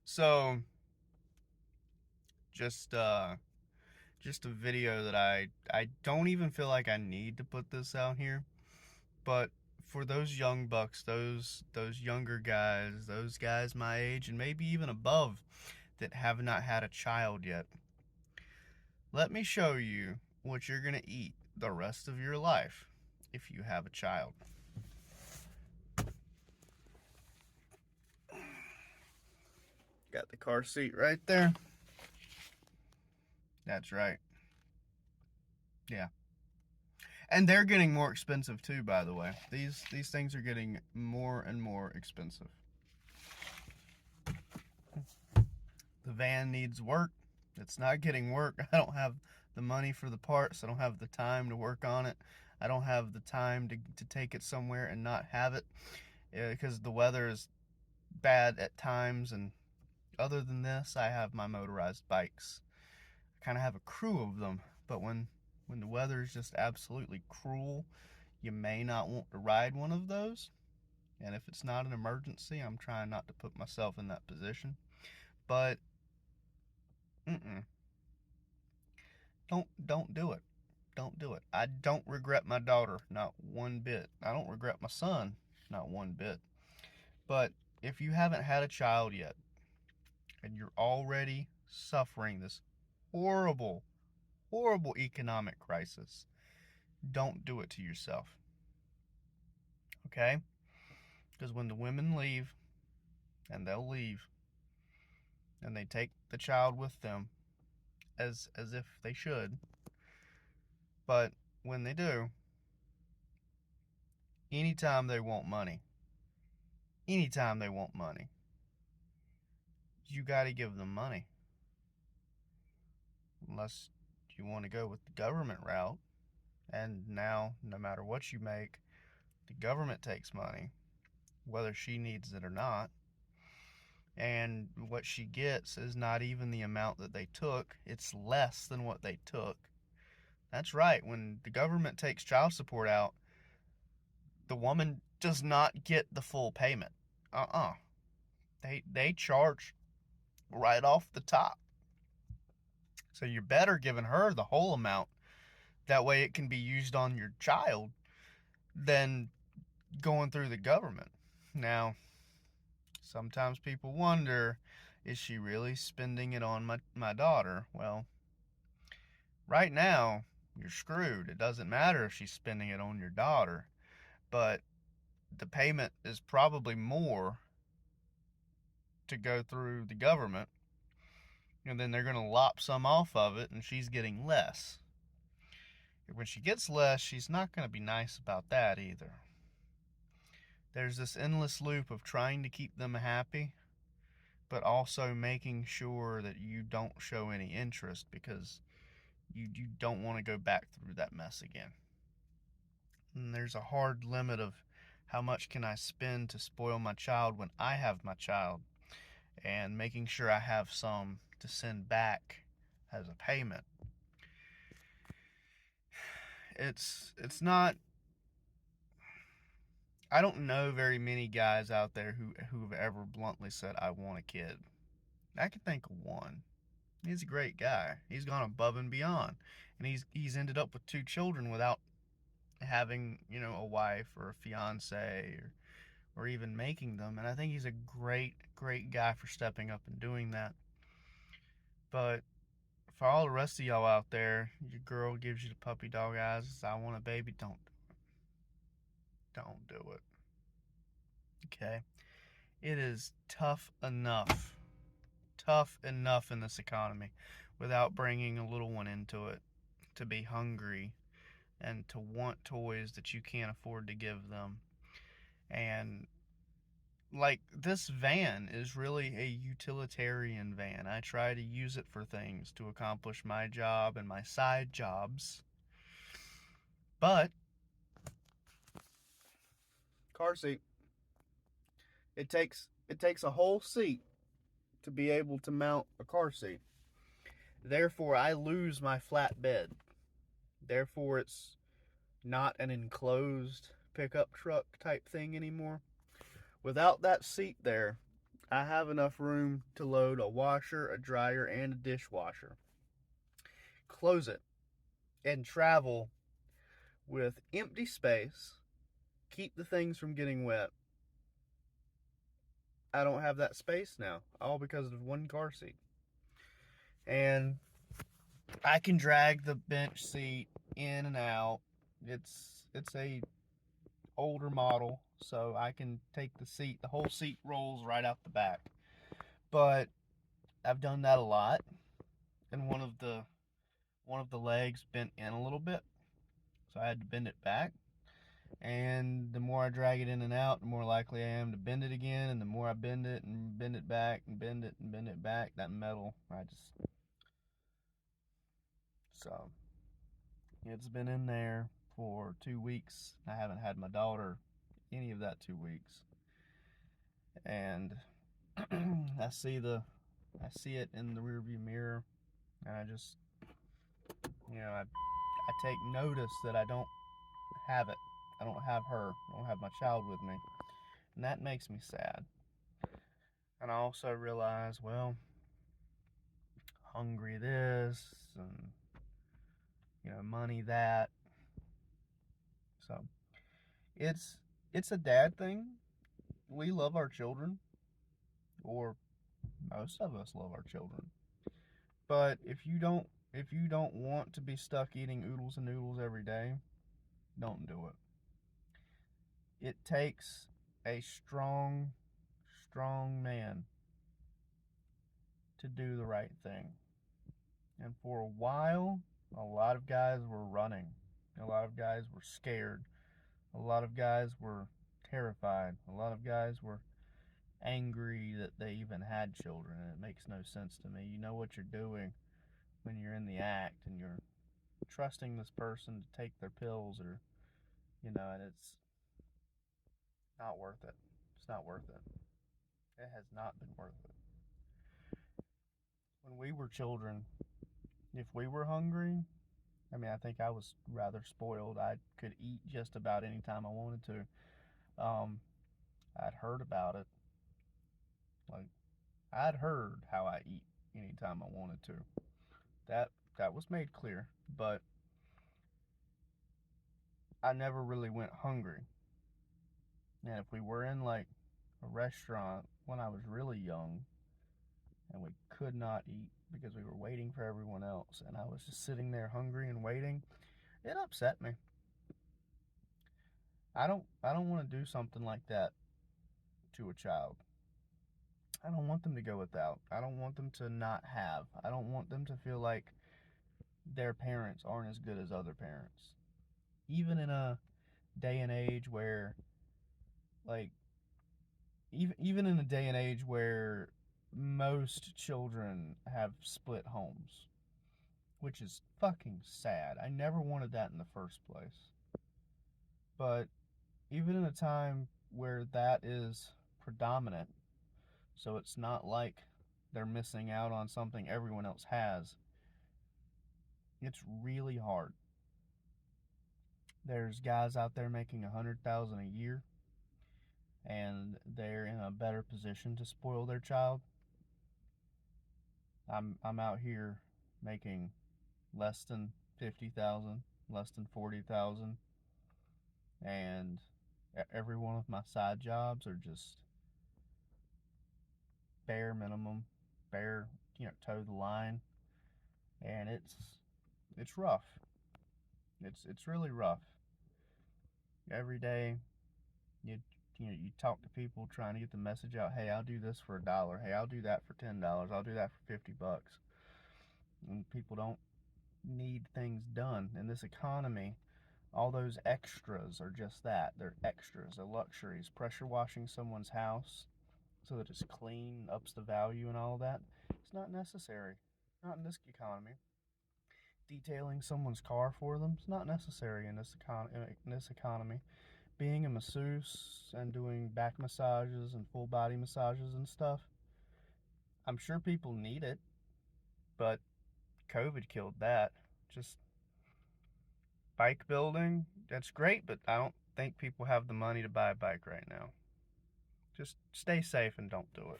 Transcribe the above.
So just just a video that I don't even feel like I need to put this out here, but for those young bucks, those younger guys, those guys my age and maybe even above that have not had a child yet, let me show you what you're going to eat the rest of your life if you have a child. Got the car seat right there. That's right. Yeah. And they're getting more expensive too, by the way. These things are getting more and more expensive. The van needs work. It's not getting work. I don't have the money for the parts. I don't have the time to work on it. I don't have the time to take it somewhere and not have it because the weather is bad at times. And other than this, I have my motorized bikes. I kind of have a crew of them, but when the weather is just absolutely cruel, you may not want to ride one of those. And if it's not an emergency, I'm trying not to put myself in that position. But mm-mm, don't do it. Don't do it. I don't regret my daughter, not one bit. I don't regret my son, not one bit. But if you haven't had a child yet and you're already suffering this horrible, horrible economic crisis, don't do it to yourself. Okay? Because when the women leave, and they'll leave, and they take the child with them, as if they should, but when they do, anytime they want money, anytime they want money, you got to give them money. Unless you want to go with the government route, and now, no matter what you make, the government takes money, whether she needs it or not. And what she gets is not even the amount that they took, it's less than what they took. That's right, when the government takes child support out, the woman does not get the full payment. They charge right off the top. So you're better giving her the whole amount. That way it can be used on your child than going through the government. Now, sometimes people wonder, is she really spending it on my daughter? Well, right now, you're screwed. It doesn't matter if she's spending it on your daughter, but the payment is probably more to go through the government, and then they're going to lop some off of it, and she's getting less. When she gets less, she's not going to be nice about that either. There's this endless loop of trying to keep them happy, but also making sure that you don't show any interest because you don't want to go back through that mess again. And there's a hard limit of how much can I spend to spoil my child when I have my child, and making sure I have some to send back as a payment. It's not, I don't know very many guys out there who've ever bluntly said I want a kid. I can think of one. He's a great guy. He's gone above and beyond, and he's ended up with two children without having, a wife or a fiance or even making them. And I think he's a great guy for stepping up and doing that. But for all the rest of y'all out there, your girl gives you the puppy dog eyes, says, I want a baby. Don't do it. Okay? It is tough enough in this economy without bringing a little one into it to be hungry and to want toys that you can't afford to give them. And like, this van is really a utilitarian van. I try to use it for things to accomplish my job and my side jobs. But car seat, it takes a whole seat to be able to mount a car seat. Therefore, I lose my flat bed. Therefore, it's not an enclosed pickup truck type thing anymore. Without that seat there, I have enough room to load a washer, a dryer, and a dishwasher. Close it and travel with empty space. Keep the things from getting wet. I don't have that space now, all because of one car seat. And I can drag the bench seat in and out. It's a older model, so I can take the whole seat rolls right out the back. But I've done that a lot, and one of the legs bent in a little bit, so I had to bend it back. And the more I drag it in and out, the more likely I am to bend it again. And the more I bend it and bend it back and bend it and bend it back, that metal, so it's been in there for 2 weeks. I haven't had my daughter any of that 2 weeks. And I see it in the rearview mirror, and I take notice that I don't have it. I don't have her. I don't have my child with me. And that makes me sad. And I also realize, well, hungry this and money that. So it's a dad thing. We love our children, or most of us love our children. But if you don't want to be stuck eating oodles and noodles every day, don't do it. It takes a strong, strong man to do the right thing. And for a while, a lot of guys were running. A lot of guys were scared. A lot of guys were terrified. A lot of guys were angry that they even had children, and it makes no sense to me. You know what you're doing when you're in the act and you're trusting this person to take their pills, or and it's not worth it. It's not worth it. It has not been worth it. When we were children, if we were hungry, I mean, I think I was rather spoiled. I could eat just about any time I wanted to. I'd heard about it. Like, I'd heard how I eat anytime I wanted to. That was made clear, but I never really went hungry. And if we were in like a restaurant when I was really young and we could not eat because we were waiting for everyone else and I was just sitting there hungry and waiting, it upset me. I don't want to do something like that to a child. I don't want them to go without. I don't want them to not have. I don't want them to feel like their parents aren't as good as other parents. Even in a day and age where like even in a day and age where most children have split homes, which is fucking sad. I never wanted that in the first place. But even in a time where that is predominant, so it's not like they're missing out on something everyone else has, it's really hard. There's guys out there making 100,000 a year, and they're in a better position to spoil their child. I'm out here making less than 50,000, less than 40,000, and every one of my side jobs are just bare minimum, bare, toe the line, and it's rough. It's really rough. Every day you you talk to people trying to get the message out. Hey, I'll do this for $1. Hey, I'll do that for $10. I'll do that for $50. And people don't need things done in this economy. All those extras are just that. They're extras, they're luxuries. Pressure washing someone's house so that it's clean ups the value and all that. It's not necessary. Not in this economy. Detailing someone's car for them is not necessary in this economy. Being a masseuse and doing back massages and full body massages and stuff, I'm sure people need it, but COVID killed that. Just bike building, that's great, but I don't think people have the money to buy a bike right now. Just stay safe and don't do it.